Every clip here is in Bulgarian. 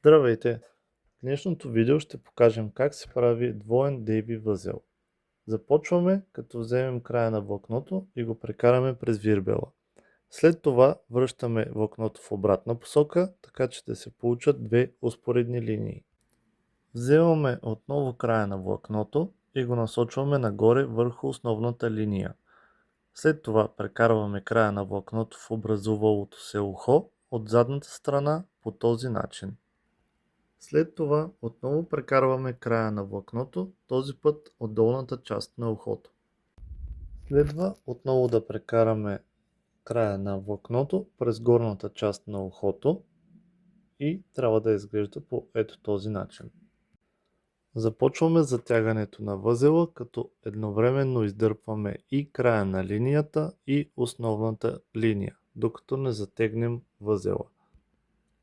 Здравейте! В днешното видео ще покажем как се прави двоен Дейби възел. Започваме като вземем края на влакното и го прекараме през вирбела. След това връщаме влакното в обратна посока, така че да се получат две успоредни линии. Вземаме отново края на влакното и го насочваме нагоре върху основната линия. След това прекарваме края на влакното в образувалото се ухо от задната страна по този начин. След това отново прекарваме края на влакното, този път от долната част на ухото. Следва отново да прекараме края на влакното през горната част на ухото и трябва да изглежда по ето този начин. Започваме затягането на възела, като едновременно издърпваме и края на линията и основната линия, докато не затегнем възела.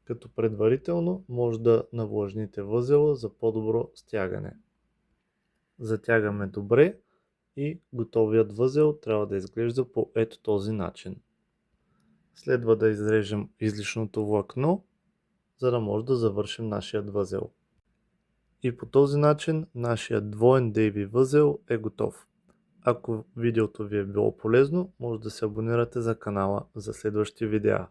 Като предварително може да навлажните възела за по-добро стягане. Затягаме добре и готовият възел трябва да изглежда по ето този начин. Следва да изрежем излишното влакно, за да може да завършим нашият възел. И по този начин нашият двоен Дейби възел е готов. Ако видеото ви е било полезно, може да се абонирате за канала за следващи видеа.